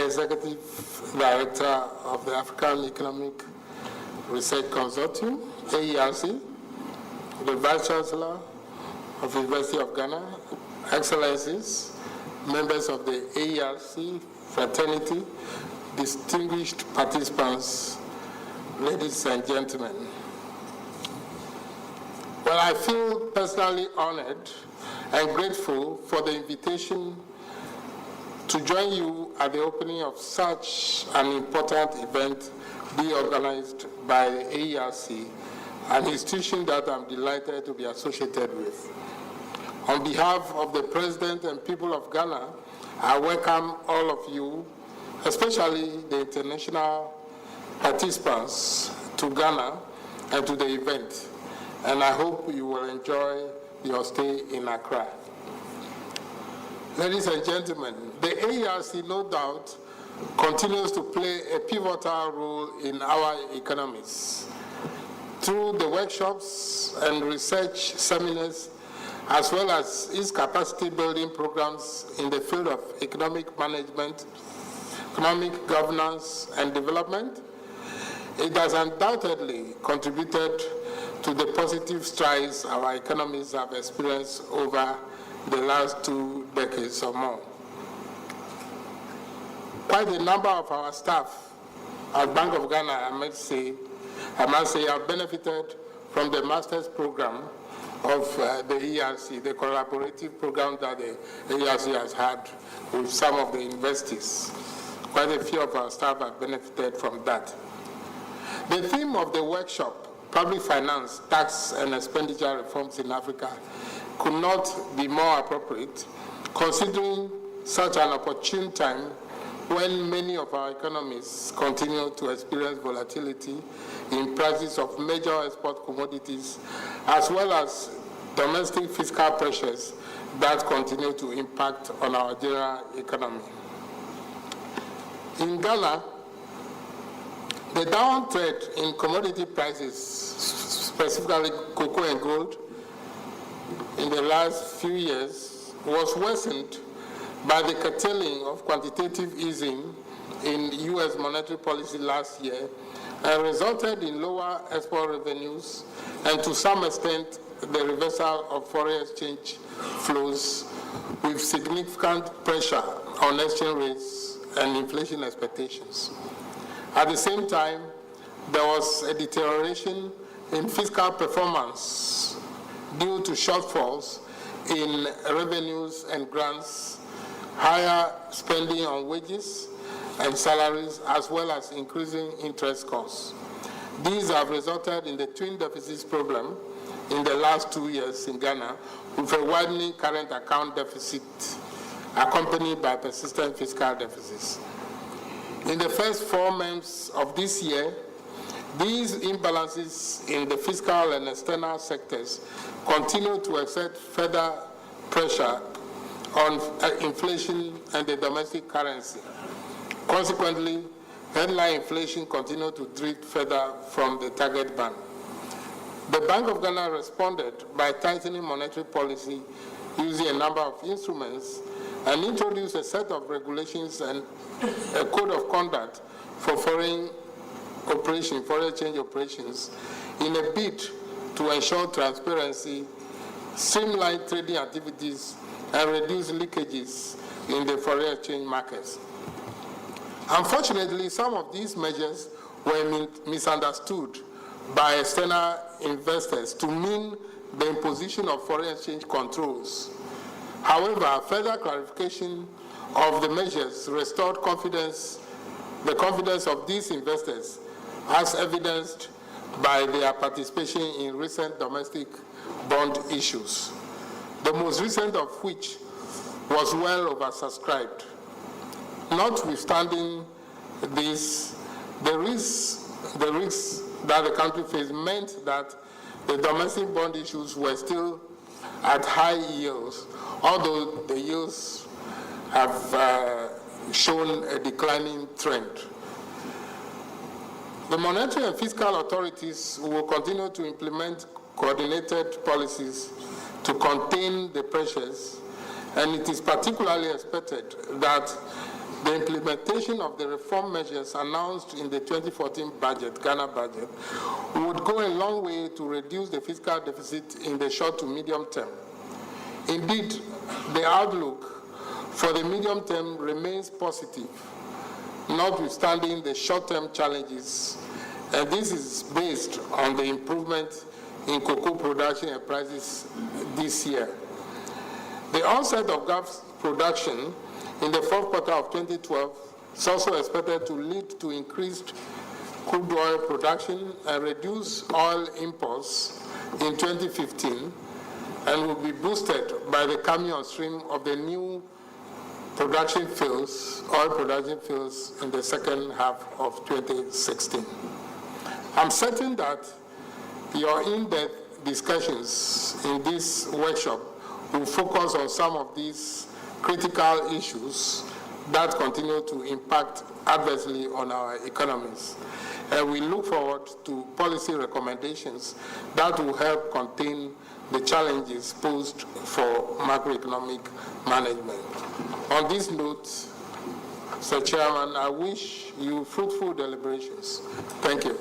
the Executive Director of the African Economic Research Consortium, AERC, the Vice Chancellor of the University of Ghana, Excellencies, members of the AERC fraternity, distinguished participants, ladies and gentlemen. Well, I feel personally honored and grateful for the invitation to join you at the opening of such an important event being organized by the AERC, an institution that I'm delighted to be associated with. On behalf of the President and people of Ghana, I welcome all of you, especially the international participants, to Ghana and to the event. And I hope you will enjoy your stay in Accra. Ladies and gentlemen, the AERC, no doubt, continues to play a pivotal role in our economies. Through the workshops and research seminars, as well as its capacity building programs in the field of economic management, economic governance, and development, it has undoubtedly contributed to the positive strides our economies have experienced over the last 2 decades or more. Quite a number of our staff at Bank of Ghana, I must say, have benefited from the master's program of the AERC, the collaborative program that the AERC has had with some of the universities. Quite a few of our staff have benefited from that. The theme of the workshop, Public Finance, Tax and Expenditure Reforms in Africa, could not be more appropriate, considering such an opportune time when many of our economies continue to experience volatility in prices of major export commodities, as well as domestic fiscal pressures that continue to impact on our general economy. In Ghana, the downward trend in commodity prices, specifically cocoa and gold, in the last few years was worsened by the curtailing of quantitative easing in U.S. monetary policy last year and resulted in lower export revenues and to some extent the reversal of foreign exchange flows with significant pressure on exchange rates and inflation expectations. At the same time, there was a deterioration in fiscal performance due to shortfalls in revenues and grants, higher spending on wages and salaries, as well as increasing interest costs. These have resulted in the twin deficits problem in the last 2 years in Ghana, with a widening current account deficit accompanied by persistent fiscal deficits. In the first 4 months of this year, these imbalances in the fiscal and external sectors continue to exert further pressure on inflation and the domestic currency. Consequently, headline inflation continued to drift further from the target band. The Bank of Ghana responded by tightening monetary policy using a number of instruments and introduced a set of regulations and a code of conduct for foreign exchange operations in a bid to ensure transparency, streamline trading activities, and reduce leakages in the foreign exchange markets. Unfortunately, some of these measures were misunderstood by external investors to mean the imposition of foreign exchange controls. However, further clarification of the measures restored the confidence of these investors, as evidenced by their participation in recent domestic bond issues, the most recent of which was well oversubscribed. Notwithstanding this, the risks that the country faced meant that the domestic bond issues were still at high yields, although the yields have shown a declining trend. The monetary and fiscal authorities will continue to implement coordinated policies to contain the pressures, and it is particularly expected that the implementation of the reform measures announced in the 2014 budget, Ghana budget, would go a long way to reduce the fiscal deficit in the short to medium term. Indeed, the outlook for the medium term remains positive, notwithstanding the short-term challenges, and this is based on the improvement in cocoa production and prices this year. The onset of gas production in the fourth quarter of 2012 is also expected to lead to increased crude oil production and reduce oil imports in 2015, and will be boosted by the coming on stream of the new production fields, oil production fields, in the second half of 2016. I'm certain that your in-depth discussions in this workshop will focus on some of these critical issues that continue to impact adversely on our economies. And we look forward to policy recommendations that will help contain the challenges posed for macroeconomic management. On this note, Mr. Chairman, I wish you fruitful deliberations. Thank you.